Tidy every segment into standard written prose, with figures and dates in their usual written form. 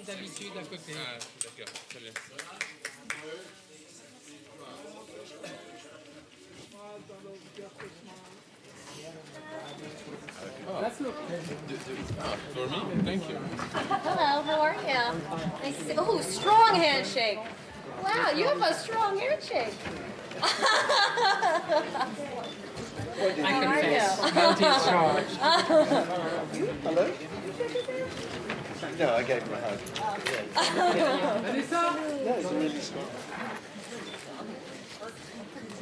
d'habitude à côté. Ah, d'accord, très bien. For me? Thank you. Hello, how are you? Nice to see. Oh, strong handshake. Wow, you have a strong handshake. I How are confess, you? guilty as charged. Hello? No, I gave him a hug. Vanessa? No, it's really strong.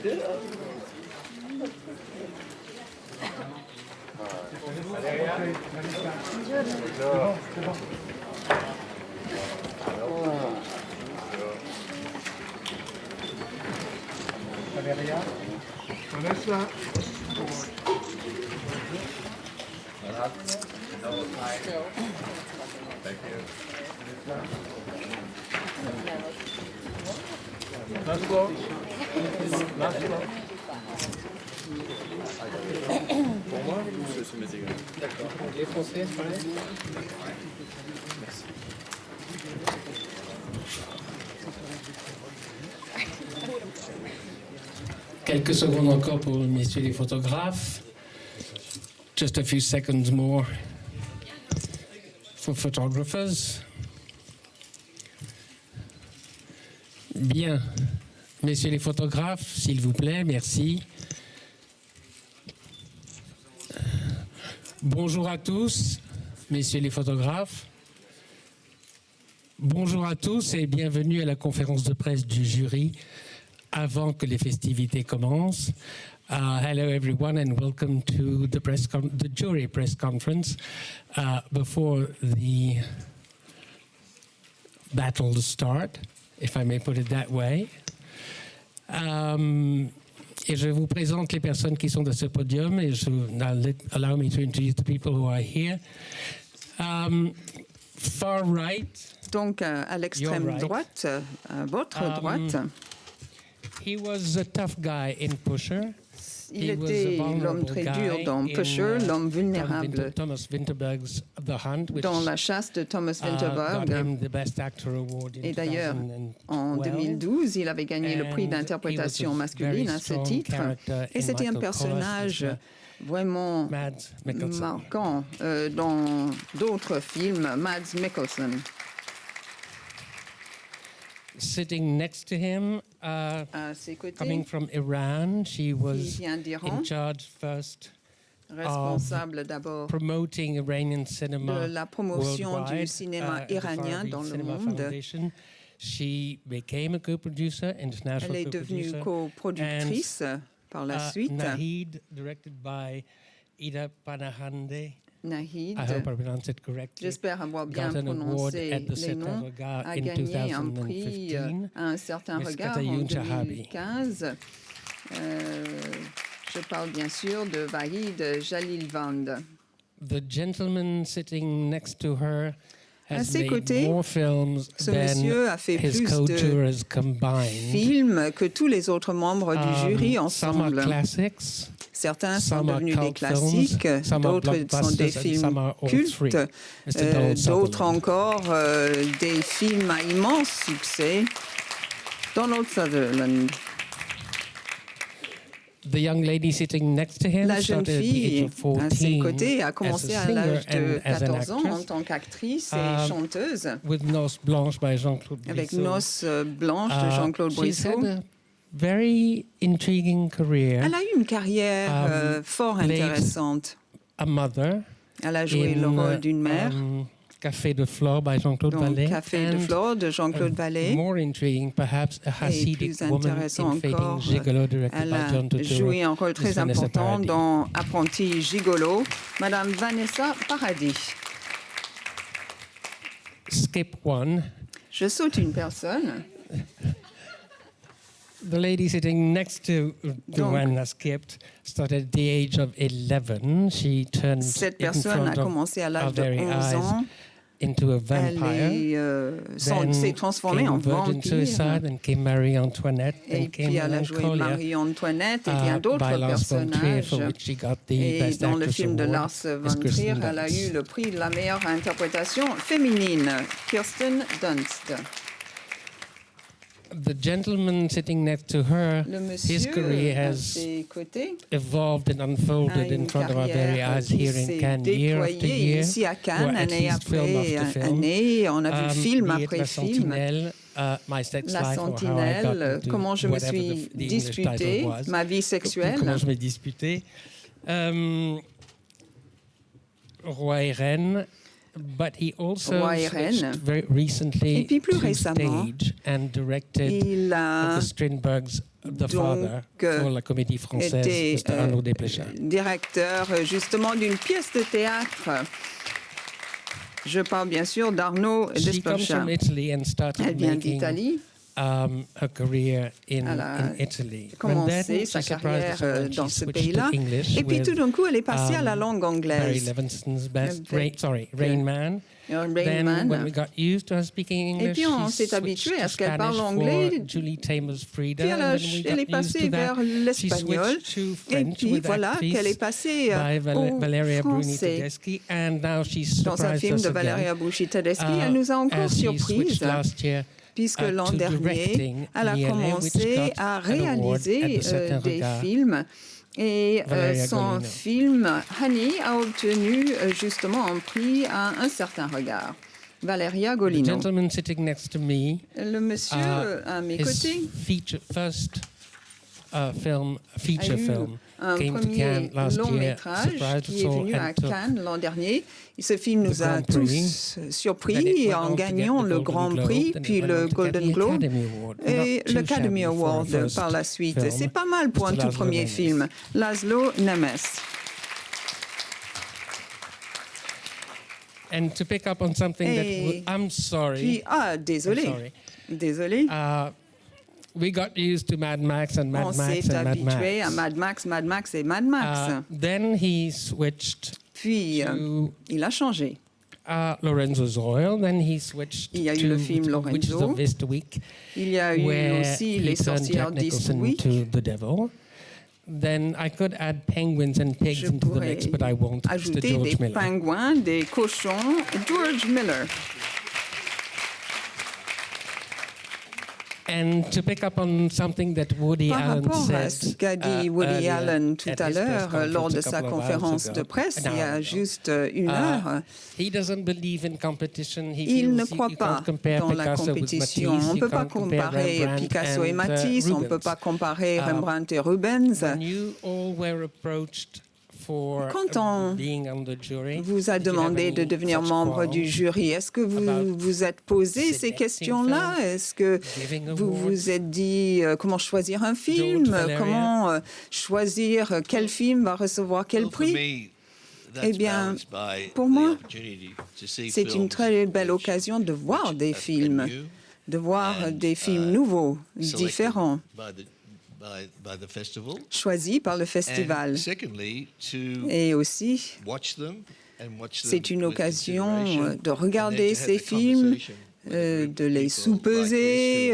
Yeah. Valeria. Vanessa. Thank you. Laszlo. Laszlo. Pour moi, je suis mes égaux. D'accord. Les Français, c'est pareil. Quelques secondes encore pour messieurs les photographes. Just a few seconds more for photographers. Bien. Messieurs les photographes, s'il vous plaît, merci. Bonjour à tous, messieurs les photographes. Bonjour à tous et bienvenue à la conférence de presse du jury avant que les festivités commencent. Hello everyone and welcome to the jury press conference before the battle start, if I may put it that way. Et je vous présente les personnes qui sont de ce podium et allow me to introduce the people who are here. Far right. Donc, à l'extrême right. droite, à votre droite, He was a tough guy in Pusher. il était l'homme très dur dans Pusher, l'homme vulnérable Thomas Vinterberg's The Hunt, which dans La chasse de Thomas got Vinterberg. him the Best Actor Award in Et d'ailleurs, 2012. en 2012, il avait gagné le prix And d'interprétation he was a masculine à very ce strong titre. character Et in c'était un Michael personnage Kors, vraiment Mads Mikkelsen. marquant dans d'autres films, Mads Mikkelsen. Sitting next to him, À ses coming côtés, from Iran, she was il vient d'Iran, in charge first responsable d'abord promoting Iranian cinema de la promotion worldwide, du cinéma at the iranien Farhadi dans le Cinema monde. Foundation. She became a co-producer, international Elle est devenue co-producer. coproductrice par la suite. Nahid, directed by Ida Panahande. Nahid, I hope I pronounced it correctly. j'espère avoir bien got an award prononcé at the les Certain noms, Regard a in gagné un prix 2015. à un certain Miss regard en Katayoun Shahabi. 2015. Je parle bien sûr de Vahid Jalilvand. The gentleman sitting next to her À has ses made côtés, more films ce than monsieur a fait his plus de co-tourers combined. films que tous les autres membres du jury Some are ensemble. classics, Certains sont some are devenus des cult films, classiques, some are d'autres sont des blockbusters, and films some are all cultes, three. Mr. Donald d'autres Sutherland. encore des films à immense succès. Donald Sutherland. The young lady sitting next to him La jeune started at the age fille of 14 à ses côtés a as commencé a à l'âge singer de and as an 14 ans en actress, tant qu'actrice et chanteuse, with Noces Blanches by Jean-Claude avec Brissot. Noces blanches de Jean-Claude She's had Brissot. a very intriguing career. Elle a eu une carrière fort played intéressante. A mother Elle a joué in le rôle d'une mère Café de Flore by Jean-Claude dans Vallée. Café de and Flore de Jean-Claude Vallée. more intriguing, perhaps, a Et Hasidic plus woman intéressant in Fading encore, Gigolo, directed elle by a John Turturro. joué un rôle Miss très Vanessa important Paradis. dans Apprenti Gigolo, Madame Vanessa Paradis. Skip one. Je saute une personne. The lady sitting next to the Donc, one that skipped started at the age of 11. She turned Cette in personne front a of commencé à our l'âge de very 11 eyes ans into a Elle vampire. Then s'est transformée en came Virgin vampire. Suicide, and came Marie-Antoinette, Et and came puis elle a joué Melancholia, Marie-Antoinette et bien d'autres by Lars von Trier, personnages. for which she got the Et Best dans le Actress film de Award Lars as von Trier, Kirsten elle a Dunst. eu le prix de la meilleure interprétation féminine, Kirsten Dunst. The gentleman sitting next to her, Le his monsieur career à has ses côtés evolved and a unfolded in une front of our very carrière eyes qui here in s'est Cannes, year after déployée year, ici à or Cannes, at année least film après after film. année. On a vu film Be it après La film. Sentinelle, My Sex La Life, or How I got Sentinelle, into comment je me whatever suis the English title disputée, was. ma vie sexuelle. Comment je m'ai disputé. Roi et Reine. But he also Roi et Reine. switched very recently Et puis plus to récemment, stage and directed Il a the Strindberg's The donc, Father pour la comédie française été Mr. Arnaud Desplechin. directeur justement d'une pièce de théâtre. Je parle bien sûr d'Arnaud She comes Desplechin. from Italy and Elle started vient making d'Italie. her career in Elle a Italy. commencé sa carrière dans ce pays-là. Et puis tout d'un coup, elle est passée à la langue Barry anglaise. Levinson's best, Avec, Rain Man. Rain Then, when we Man. got used to her speaking English, Et puis on she s'est switched habitué to à ce qu'elle parle Spanish anglais. for Julie Taymor's Frida. Puis and then we elle got est used passée to that. vers She l'espagnol. switched to Et French puis with voilà actrice qu'elle est passée by au Valeria Bruni français. Tedeschi, and now she's Dans un surprised film us de again. Valeria Bruni-Tedeschi, elle nous a encore As she surprises. switched last year Puisque l'an to dernier, directing elle a Miele, which commencé got à an award réaliser at the Certain des Regard. films. Et Valeria son Golino. film Honey a obtenu justement un prix à un certain regard. Valeria The Golino. gentleman sitting next to me, Le monsieur à mes his côtés first feature a eu film un came to premier Cannes last long year, métrage surprised qui us est all, venu à and took Cannes l'an dernier. Et ce film nous the a Grand Prix. tous Then it surpris went en on to get gagnant the le Golden Grand Globe, Prix, then it puis went le on to get Golden the Globe Academy Award. et Not too l'Academy shabby for a Award first par la suite. film. C'est pas mal pour un Mr. tout Laszlo premier Nemes. film. Laszlo Nemes. And to pick up on something Et I'm sorry. Puis, I'm désolé. sorry. Désolé. We got used to Mad Max and On Mad Max s'est and Mad habitué à Max. Mad Max et Mad Max. Then he switched Puis, to il a changé. Lorenzo's Oil. Then he switched Il y a eu to le film Witches Lorenzo. of This Week, Il y a eu where aussi he Les turned Sorcières Jack d'East Nicholson Week. to the devil. Then I could add penguins and pigs Je into the pourrais mix, but I won't. It's the ajouter George des Miller. pingouins, des cochons. George Miller. And to pick up on something that Woody Par Allen rapport à said ce qu'a dit Woody earlier Allen tout at à his press l'heure conference lors de a sa couple of hours conférence ago, de presse, an il y a hour ago. juste une heure, He doesn't believe in competition. He il ne feels croit you pas can't compare dans la Picasso with compétition. Matisse, On ne you peut pas can't compare comparer Rembrandt Picasso et and, Matisse, on ne peut Rubens. pas comparer Rembrandt et Rubens. When you all were approached for Quand on being on the jury, vous a did you have demandé any de devenir such membre quarrel du jury. Est-ce que vous about vous êtes posé ces selecting questions-là? films, Est-ce que giving vous awards? vous êtes dit comment choisir un film? Valeria? Comment choisir quel film va recevoir quel prix? Eh bien, pour moi, c'est une très belle occasion de voir des films, de voir des films nouveaux, différents, choisis par le festival. Et aussi, c'est une occasion de regarder ces films, de les sous-peser,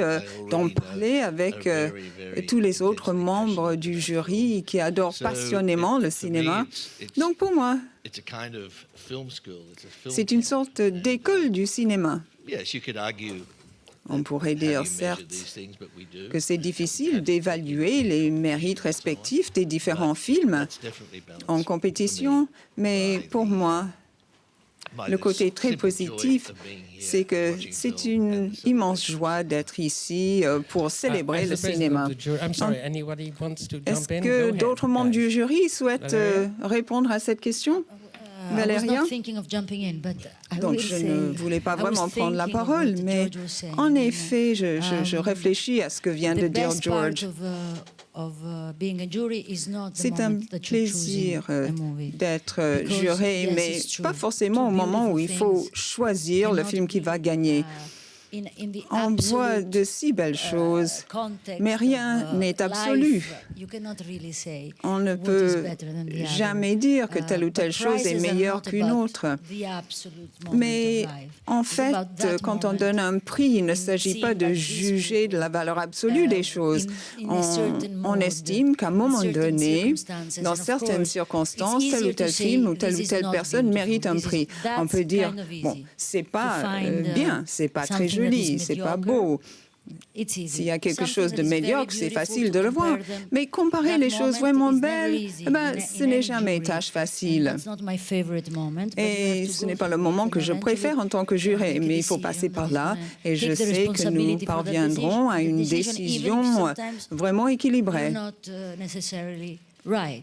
d'en parler avec tous les autres membres du jury qui adorent passionnément le cinéma. Donc pour moi, c'est une sorte d'école du cinéma. On pourrait dire, certes, que c'est difficile d'évaluer les mérites respectifs des différents films en compétition, mais pour moi, le côté très positif, c'est que c'est une immense joie d'être ici pour célébrer le cinéma. Est-ce que d'autres membres du jury souhaitent répondre à cette question? Valéria? Donc, je ne voulais pas vraiment prendre la parole, mais en effet, je réfléchis à ce que vient de dire George. C'est un plaisir d'être juré, mais pas forcément au moment où il faut choisir le film qui va gagner. On voit de si belles choses, mais rien n'est absolu. On ne peut jamais dire que telle ou telle chose est meilleure qu'une autre. Mais en fait, quand on donne un prix, il ne s'agit pas de juger de la valeur absolue des choses. On estime qu'à un moment donné, dans certaines circonstances, tel ou tel film ou telle personne mérite un prix. On peut dire, bon, c'est pas bien, c'est pas très joli, c'est pas beau. S'il y a quelque chose de médiocre, c'est facile de le voir. Mais comparer les choses vraiment belles, ce n'est jamais tâche facile. Et ce n'est pas le moment que je préfère en tant que juré, mais il faut passer par là. Et je sais que nous parviendrons à une décision vraiment équilibrée.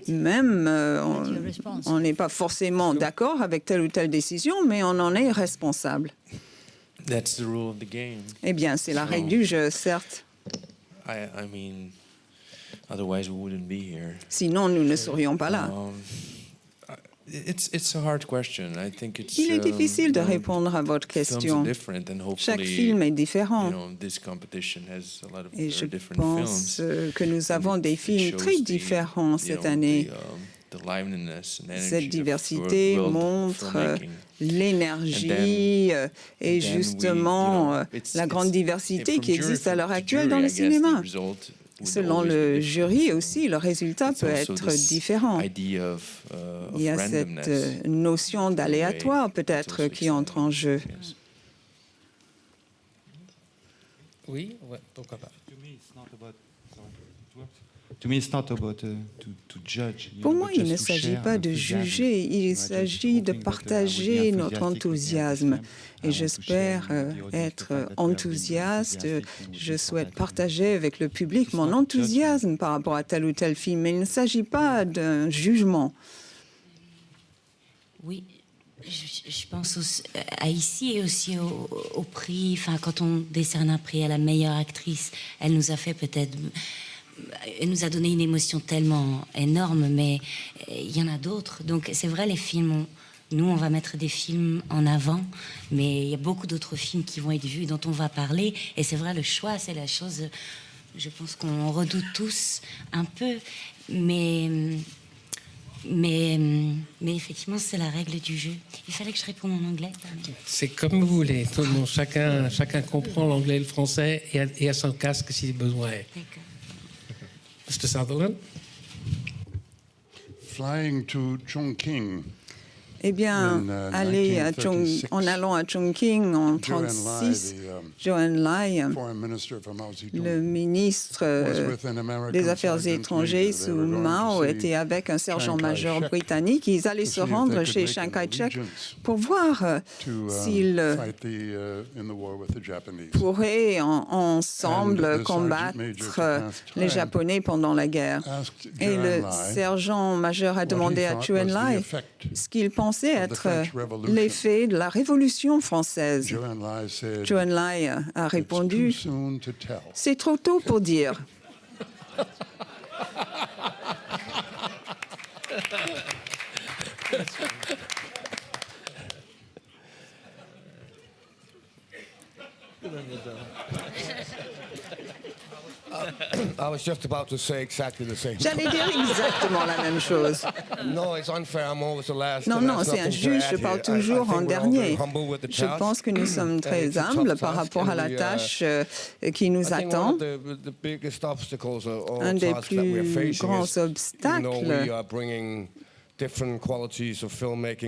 Même, on n'est pas forcément d'accord avec telle ou telle décision, mais on en est responsable. That's the rule of the game. Eh bien, c'est la règle du jeu, certes. I mean, otherwise we wouldn't be here. Sinon, nous ne serions pas là. It's a hard question. I think it's, Il est difficile de répondre à votre question. Chaque film est différent. Et je pense que nous avons des films très différents cette année. Cette diversité montre l'énergie et justement la grande diversité qui existe à l'heure actuelle dans le cinéma. Selon le jury aussi, le résultat peut être différent. Il y a cette notion d'aléatoire peut-être qui entre en jeu. Oui, ouais, pourquoi pas. Pour moi, il ne s'agit pas de juger, il s'agit de partager notre enthousiasme. Et j'espère être enthousiaste. Je souhaite partager avec le public mon enthousiasme par rapport à tel ou tel film. Mais il ne s'agit pas d'un jugement. Oui. Je pense à ici et aussi au prix. Enfin, quand on décerne un prix à la meilleure actrice, elle nous a fait peut-être... Elle nous a donné une émotion tellement énorme, mais il y en a d'autres. Donc c'est vrai, les films, nous, on va mettre des films en avant, mais il y a beaucoup d'autres films qui vont être vus, dont on va parler. Et c'est vrai, le choix, c'est la chose, je pense qu'on redoute tous un peu, mais effectivement, c'est la règle du jeu. Il fallait que je réponde en anglais. C'est comme vous voulez. Tout le monde, chacun comprend l'anglais et le français et à son casque si besoin est. D'accord. Mr. Sutherland? Flying to Chongqing. Eh bien, en allant à Chongqing en 1936, Zhou Enlai, le ministre des Affaires étrangères sous Mao, était avec un sergent-major britannique. Ils allaient se rendre chez Chiang Kai-shek pour voir s'ils pourraient ensemble combattre les Japonais pendant la guerre. Et le sergent-major a demandé à Zhou Enlai ce qu'il pensait être l'effet de la Révolution française. Zhou Enlai a répondu « C'est trop tôt pour dire ». J'allais dire exactement la même chose. Non, c'est injuste, je parle toujours en dernier. Je pense que nous sommes très humbles par rapport à la tâche qui nous attend. Un des plus grands obstacles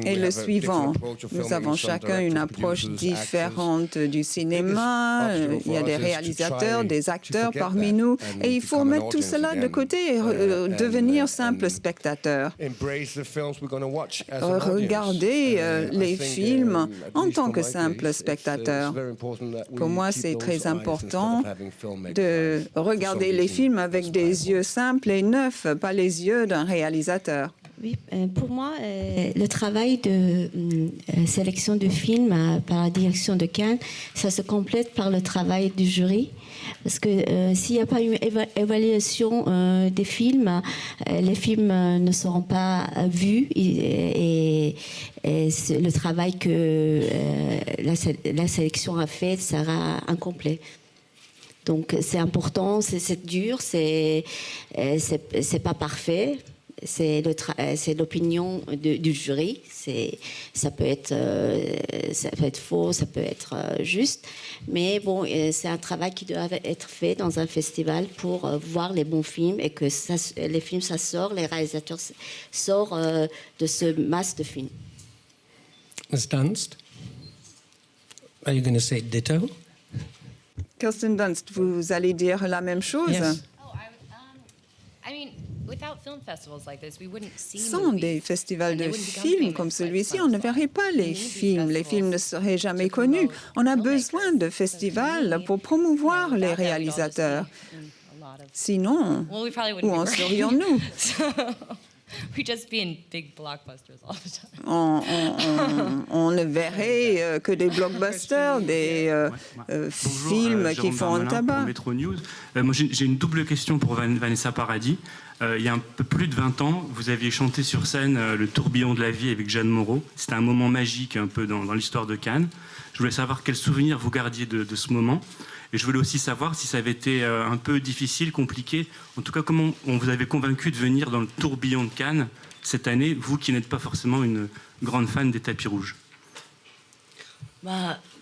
est le suivant. Nous avons chacun une approche différente du cinéma. Il y a des réalisateurs, des acteurs parmi nous. Et il faut mettre tout cela de côté et devenir simple spectateur. Regarder les films en tant que simple spectateur. Pour moi, c'est très important de regarder les films avec des yeux simples et neufs, pas les yeux d'un réalisateur. Oui, pour moi, le travail de sélection de films par la direction de Cannes, ça se complète par le travail du jury. Parce que s'il n'y a pas une évaluation des films, les films ne seront pas vus et le travail que la sélection a fait sera incomplet. Donc c'est important, c'est dur, c'est pas parfait. C'est l'opinion du jury. Ça peut être faux, ça peut être juste. Mais bon, c'est un travail qui doit être fait dans un festival pour voir les bons films et que les films, ça sort, les réalisateurs sortent de ce masse de films. Ms. Dunst, are you going to say ditto? Kirsten Dunst, vous allez dire la même chose? Yes. Sans des festivals de films comme celui-ci, on ne verrait pas les films. Les films ne seraient jamais connus. On a besoin de festivals pour promouvoir les réalisateurs. Sinon, où en serions-nous? On ne verrait que des blockbusters, des films qui font un tabac. Metro News. Moi, j'ai une double question pour Vanessa Paradis. Il y a un peu plus de 20 ans, vous aviez chanté sur scène Le tourbillon de la vie avec Jeanne Moreau. C'était un moment magique un peu dans l'histoire de Cannes. Je voulais savoir quel souvenir vous gardiez de ce moment. Et je voulais aussi savoir si ça avait été un peu difficile, compliqué. En tout cas, comment on vous avait convaincu de venir dans le tourbillon de Cannes cette année, vous qui n'êtes pas forcément une grande fan des tapis rouges?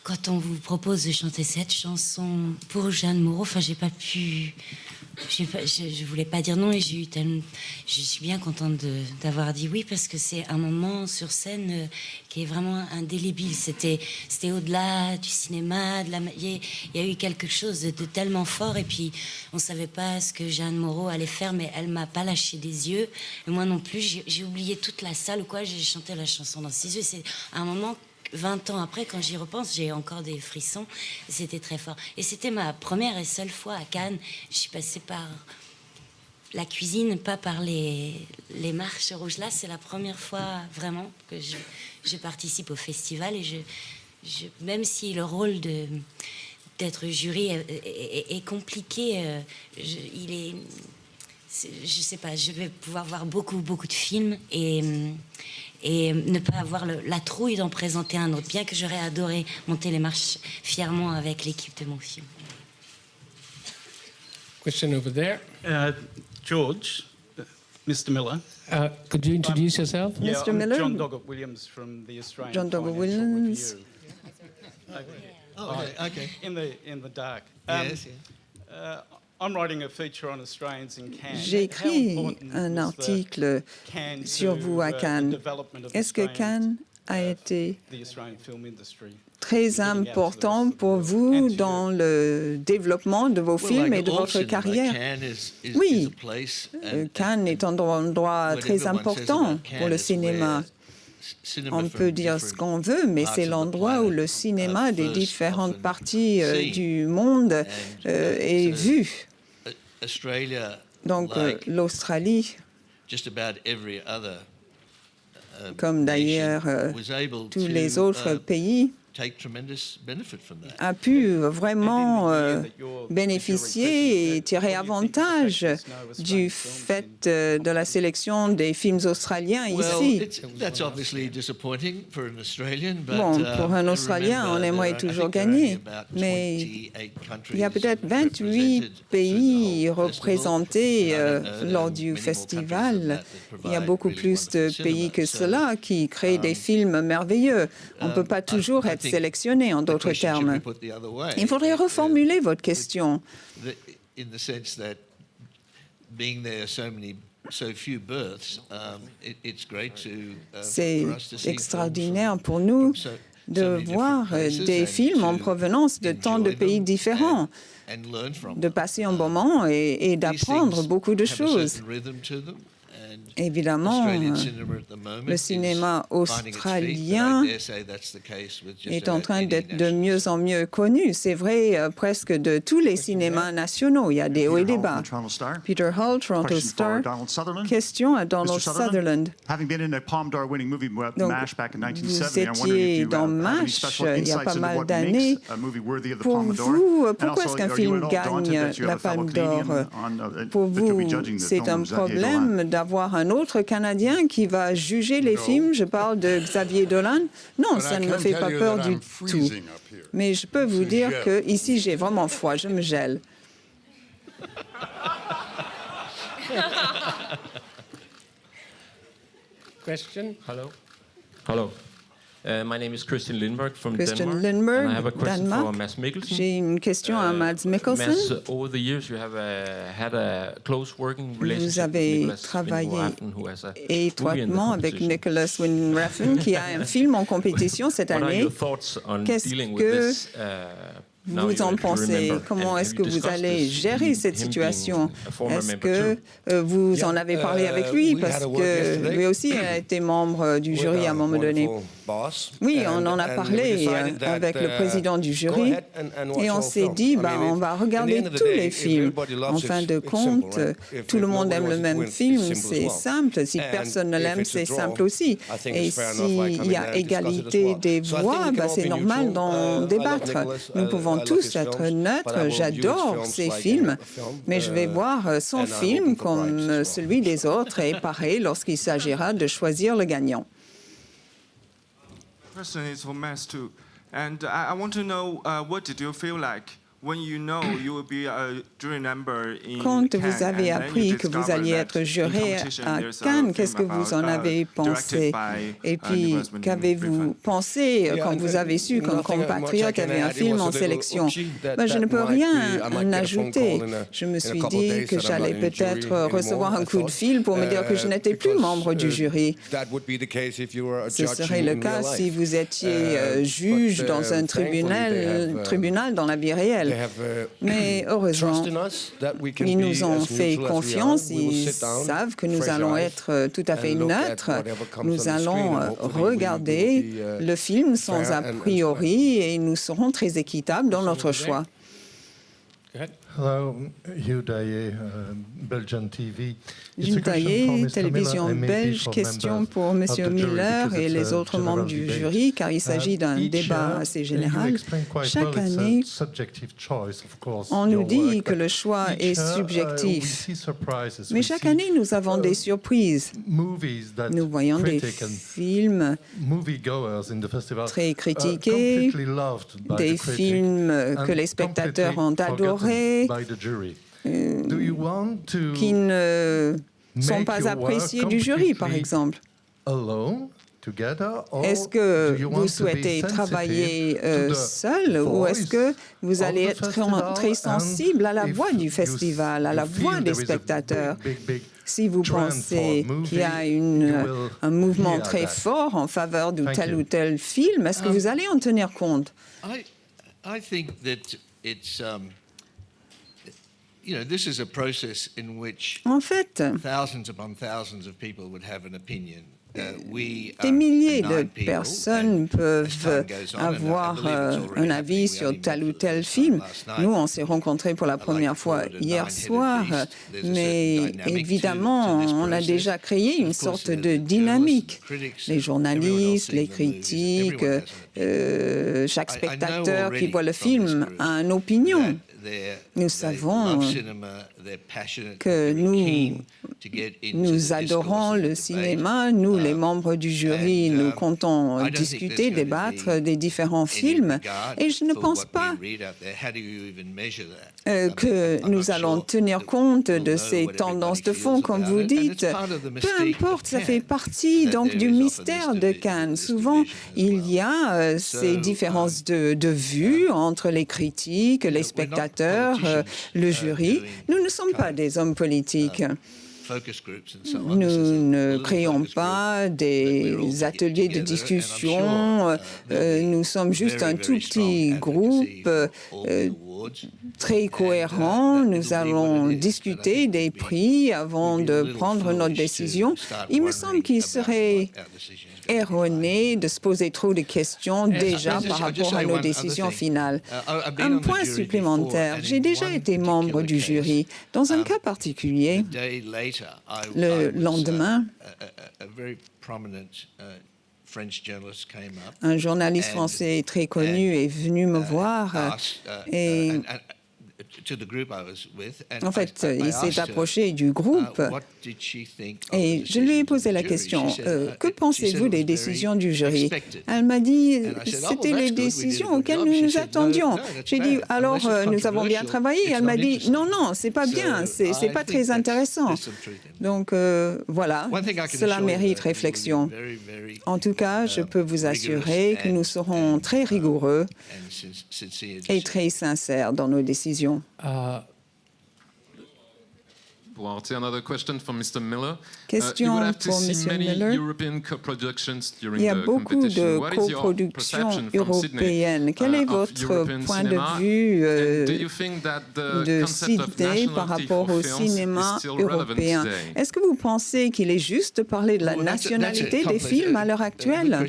Quand on vous propose de chanter cette chanson pour Jeanne Moreau, j'ai pas pu... Je voulais pas dire non et je suis bien contente d'avoir dit oui parce que c'est un moment sur scène qui est vraiment indélébile. C'était au-delà du cinéma, il y a eu quelque chose de tellement fort et puis on savait pas ce que Jeanne Moreau allait faire, mais elle m'a pas lâché des yeux et moi non plus. J'ai oublié toute la salle ou quoi. J'ai chanté la chanson dans ses yeux. C'est un moment. 20 ans après, quand j'y repense, j'ai encore des frissons. C'était très fort. Et c'était ma première et seule fois à Cannes. Je suis passée par la cuisine, pas par les marches rouges. Là, c'est la première fois vraiment que je participe au festival. Et même si le rôle d'être jury est compliqué, je sais pas, je vais pouvoir voir beaucoup de films et ne pas avoir la trouille d'en présenter un autre, bien que j'aurais adoré monter les marches fièrement avec l'équipe de mon film. Question over there. George, Mr. Miller. Could you introduce yourself? Yeah, Mr. Miller? John Doggett Williams from the Australian John Doggett Financial Williams. Review. Oh, okay. In the dark. Yes. I'm writing a feature on Australians in Cannes. J'ai écrit un article sur vous à Cannes. Est-ce que Cannes a été très important pour vous dans le développement de vos films et de votre carrière? Oui, Cannes est un endroit très important pour le cinéma. On peut dire ce qu'on veut, mais c'est l'endroit où le cinéma des différentes parties du monde est vu. Donc l'Australie, comme d'ailleurs tous les autres pays, a pu vraiment bénéficier et tirer avantage du fait de la sélection des films australiens ici. Bon, pour un Australien, on aimerait toujours gagner, mais il y a peut-être 28 pays représentés lors du festival. Il y a beaucoup plus de pays que cela qui créent des films merveilleux. On ne peut pas toujours être sélectionné, en d'autres termes. Il faudrait reformuler votre question. C'est extraordinaire pour nous de voir des films en provenance de tant de pays différents, de passer un bon moment et d'apprendre beaucoup de choses. Évidemment, le cinéma australien est en train d'être de mieux en mieux connu. C'est vrai presque de tous les cinémas nationaux. Il y a des hauts et des bas. Peter Hull, Toronto Star. Question à Donald Sutherland. Donc, vous étiez dans MASH il y a pas mal d'années. Pour vous, pourquoi est-ce qu'un film gagne la Palme d'Or? Pour vous, c'est un problème d'avoir un autre Canadien qui va juger les films? Je parle de Xavier Dolan. Non, ça ne me fait pas peur du tout. Mais je peux vous dire que ici, j'ai vraiment froid, je me gèle. Question? Hello. My name is Christian Lindberg from Christian Denmark. Lindberg, And I have a question for Danemark. Mads Mikkelsen. J'ai une question à Mads Mikkelsen. Mads, over the years you have had a close working Vous relationship avez with Nicholas travaillé Winding-Refn, who has a movie in the étroitement avec competition. Nicholas Winding-Refn, qui a un film en compétition cette What are année. your thoughts on Qu'est-ce dealing with que this? Now vous you're en a jury pensez? member, Comment and est-ce have que you vous discussed allez this, gérer cette him being situation? a former Est-ce member que vous en avez parlé avec lui? Parce que lui aussi a été membre du jury à un moment donné. Oui, on en a parlé avec le président du jury et on s'est dit, on va regarder tous les films. En fin de compte, tout le monde aime le même film, c'est simple. Si personne ne l'aime, c'est simple aussi. Et s'il y a égalité des voix, c'est normal d'en débattre. Nous pouvons tous être neutres. J'adore ces films, mais je vais voir son film comme celui des autres et pareil lorsqu'il s'agira de choisir le gagnant. Question is for Mads too, and I want to know what did you feel like when you know you will be a jury member in Quand Cannes, vous avez and then appris you que vous discover alliez that être in juré competition à there's a Cannes, film qu'est-ce que vous en about, avez pensé? directed by, Et puis, Nicholas Winding qu'avez-vous pensé quand vous avez su qu'un compatriote avait un film en sélection? Je ne peux rien en ajouter. Je me suis dit que j'allais peut-être recevoir un coup de fil pour me dire que je n'étais plus membre du jury. Ce serait le cas si vous étiez juge dans un tribunal dans la vie réelle. Mais heureusement, ils nous ont fait confiance, ils savent que nous allons être tout à fait neutres. Nous allons regarder le film sans a priori et nous serons très équitables dans notre choix. Hello, Hugh Daillé, Belgian TV. Hugh Daillé, télévision belge, question pour M. Miller et les autres membres du jury, car il s'agit d'un débat assez général. Chaque année, on nous dit que le choix est subjectif. Mais chaque année, nous avons des surprises. Nous voyons des films très critiqués, des films que les spectateurs ont adorés, qui ne sont pas appréciés du jury, par exemple. Est-ce que vous souhaitez travailler seul ou est-ce que vous allez être très sensible à la voix du festival, à la voix des spectateurs? Si vous pensez qu'il y a un mouvement très fort en faveur de tel ou tel film, est-ce que vous allez en tenir compte? I think that it's this is a process in which thousands upon thousands of people would have an opinion. Des milliers de personnes peuvent avoir un avis sur tel ou tel film. Nous, on s'est rencontrés pour la première fois hier soir, mais évidemment, on a déjà créé une sorte de dynamique. Les journalistes, les critiques, chaque spectateur qui voit le film a une opinion. Nous savons que nous adorons le cinéma. Nous, les membres du jury, nous comptons discuter, débattre des différents films. Et je ne pense pas que nous allons tenir compte de ces tendances de fond, comme vous dites. Peu importe, ça fait partie donc du mystère de Cannes. Souvent, il y a ces différences de vues entre les critiques, les spectateurs, le jury. Nous ne sommes pas des hommes politiques. Nous ne créons pas des ateliers de discussion. Nous sommes juste un tout petit groupe très cohérent. Nous allons discuter des prix avant de prendre notre décision. Il me semble qu'il serait erroné de se poser trop de questions déjà par rapport à nos décisions finales. Un point supplémentaire, j'ai déjà été membre du jury. Dans un cas particulier, le lendemain, un journaliste français très connu est venu me voir et en fait, il s'est approché du groupe et je lui ai posé la question, que pensez-vous des décisions du jury? Elle m'a dit, c'était les décisions auxquelles nous nous attendions. J'ai dit, alors nous avons bien travaillé. Elle m'a dit, non, c'est pas bien, c'est pas très intéressant. Donc voilà, cela mérite réflexion. En tout cas, je peux vous assurer que nous serons très rigoureux et très sincères dans nos décisions. Question pour M. Miller. Il y a beaucoup de coproductions européennes. Quel est votre point de vue de Sydney par rapport au cinéma européen? Est-ce que vous pensez qu'il est juste de parler de la nationalité des films à l'heure actuelle?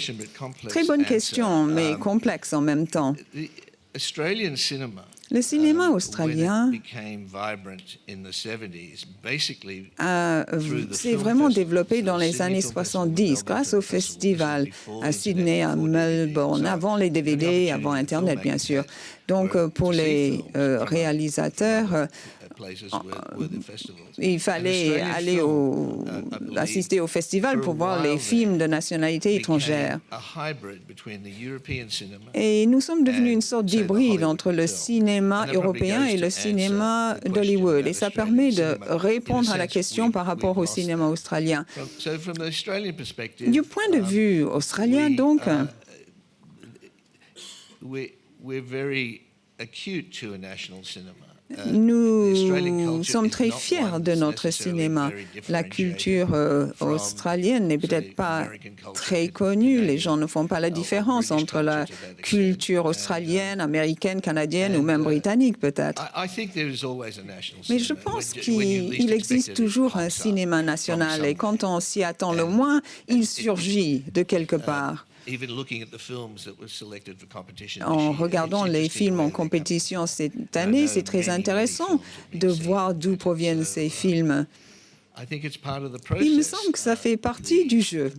Très bonne question, mais complexe en même temps. Le cinéma australien s'est vraiment développé dans les années 70 grâce au festival à Sydney, à Melbourne, avant les DVD, avant Internet, bien sûr. Donc, pour les réalisateurs, il fallait aller assister au festival pour voir les films de nationalité étrangère. Et nous sommes devenus une sorte d'hybride entre le cinéma européen et le cinéma d'Hollywood. Et ça permet de répondre à la question par rapport au cinéma australien. Du point de vue australien, donc, nous sommes très fiers de notre cinéma. La culture australienne n'est peut-être pas très connue. Les gens ne font pas la différence entre la culture australienne, américaine, canadienne ou même britannique, peut-être. Mais je pense qu'il existe toujours un cinéma national et quand on s'y attend le moins, il surgit de quelque part. En regardant les films en compétition cette année, c'est très intéressant de voir d'où proviennent ces films. Il me semble que ça fait partie du jeu.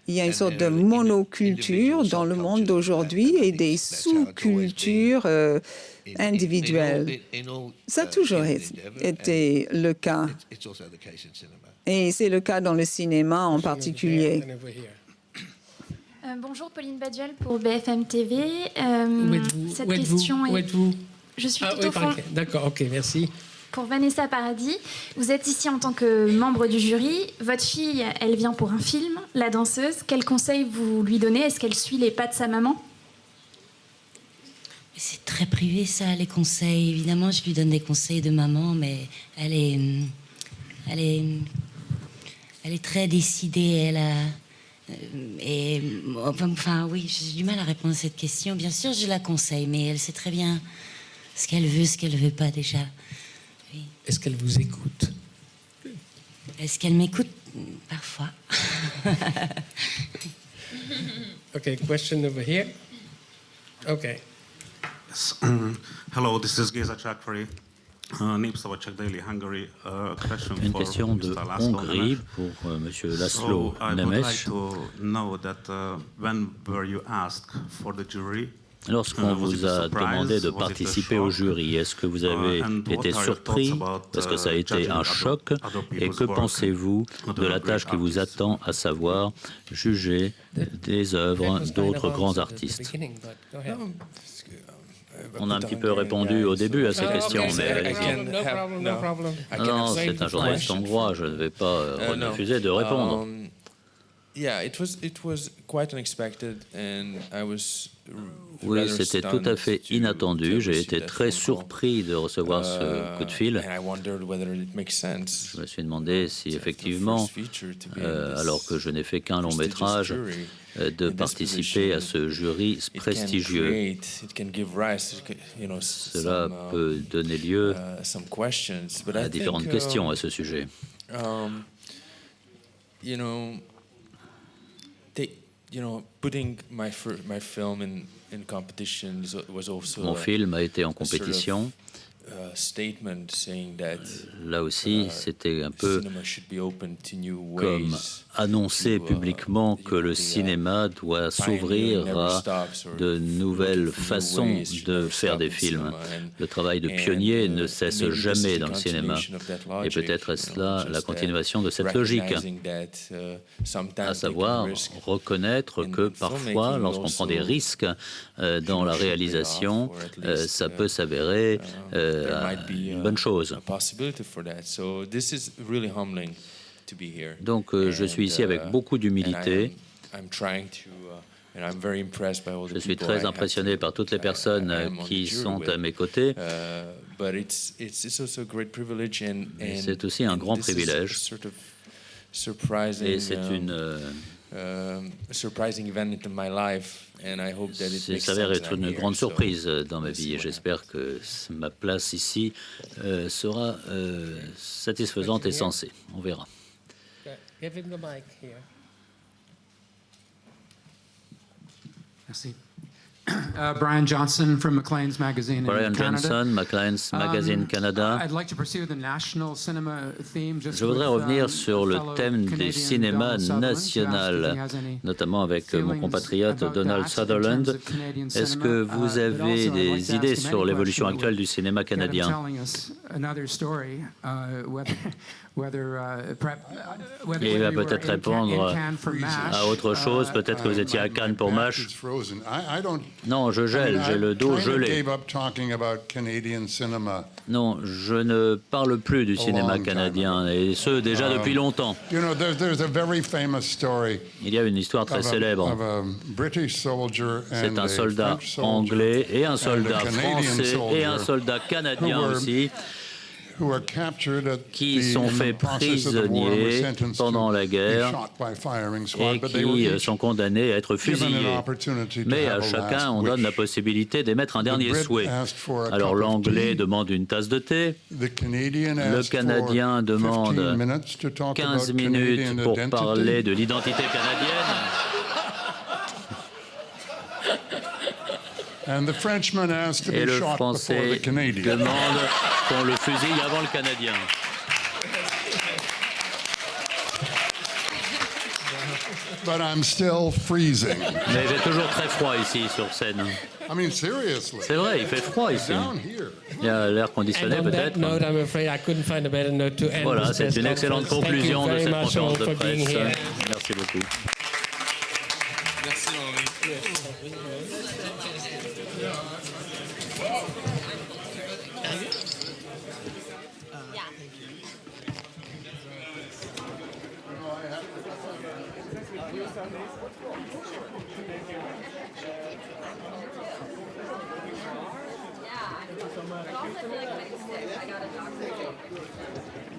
Il y a une sorte de monoculture dans le monde d'aujourd'hui et des sous-cultures individuelles. Ça a toujours été le cas. Et c'est le cas dans le cinéma en particulier. Bonjour, Pauline Badiol pour BFM TV. Cette question est... Je suis tout au fond. D'accord, ok, merci. Pour Vanessa Paradis, vous êtes ici en tant que membre du jury. Votre fille, elle vient pour un film, La danseuse. Quel conseil vous lui donnez? Est-ce qu'elle suit les pas de sa maman? C'est très privé, ça, les conseils. Évidemment, je lui donne des conseils de maman, mais elle est très décidée. Enfin, oui, j'ai du mal à répondre à cette question. Bien sûr, je la conseille, mais elle sait très bien ce qu'elle veut, ce qu'elle ne veut pas déjà. Oui. Est-ce qu'elle vous écoute? Est-ce qu'elle m'écoute? Parfois. Okay, question over here. Okay. Yes. Hello, this is Geza Chakri. Une question de Hongrie pour M. Laszlo Nemes. Lorsqu'on vous a demandé de participer au jury, est-ce que vous avez été surpris? Est-ce que ça a été un choc? Et que pensez-vous de la tâche qui vous attend, à savoir juger des œuvres d'autres grands artistes? On a un petit peu répondu au début à ces questions, mais allez-y. Non, c'est un journaliste hongrois, je ne vais pas refuser de répondre. Oui, c'était tout à fait inattendu. J'ai été très surpris de recevoir ce coup de fil. Je me suis demandé si effectivement, alors que je n'ai fait qu'un long métrage, de participer à ce jury prestigieux. Cela peut donner lieu à différentes questions à ce sujet. Mon film a été en compétition. Là aussi, c'était un peu comme annoncer publiquement que le cinéma doit s'ouvrir à de nouvelles façons de faire des films. Le travail de pionnier ne cesse jamais dans le cinéma. Et peut-être est-ce là la continuation de cette logique, à savoir reconnaître que parfois, lorsqu'on prend des risques dans la réalisation, ça peut s'avérer une bonne chose. Donc je suis ici avec beaucoup d'humilité. Je suis très impressionné par toutes les personnes qui sont à mes côtés. C'est aussi un grand privilège. Et c'est ça s'avère être une grande surprise dans ma vie et j'espère que ma place ici sera satisfaisante et sensée. On verra. Give him the mic here. Merci. Brian Johnson from Maclean's Magazine Brian in Canada. Johnson, Maclean's Magazine Canada. I'd like to pursue the national cinema theme. Je voudrais revenir sur le thème des cinémas national, notamment avec mon compatriote Donald Sutherland. Est-ce que vous avez des idées sur l'évolution actuelle du cinéma canadien? Et il va peut-être répondre à autre chose. Peut-être que vous étiez à Cannes pour MASH. Non, je gèle, j'ai le dos gelé. Non, je ne parle plus du cinéma canadien, et ce, déjà depuis longtemps. Il y a une histoire très célèbre. C'est un soldat anglais et un soldat français et un soldat canadien aussi, qui sont faits prisonniers pendant la guerre et qui sont condamnés à être fusillés. Mais à chacun, on donne la possibilité d'émettre un dernier souhait. Alors l'Anglais demande une tasse de thé, le Canadien demande 15 minutes pour parler de l'identité canadienne. Et le Français demande qu'on le fusille avant le Canadien. Mais j'ai toujours très froid ici sur scène. C'est vrai, il fait froid ici. Il y a l'air conditionné peut-être. Voilà, c'est une excellente conclusion de cette conférence de presse. Merci beaucoup. Merci, Henri. Yeah, but also I feel like I'm getting sick. I got a doctor.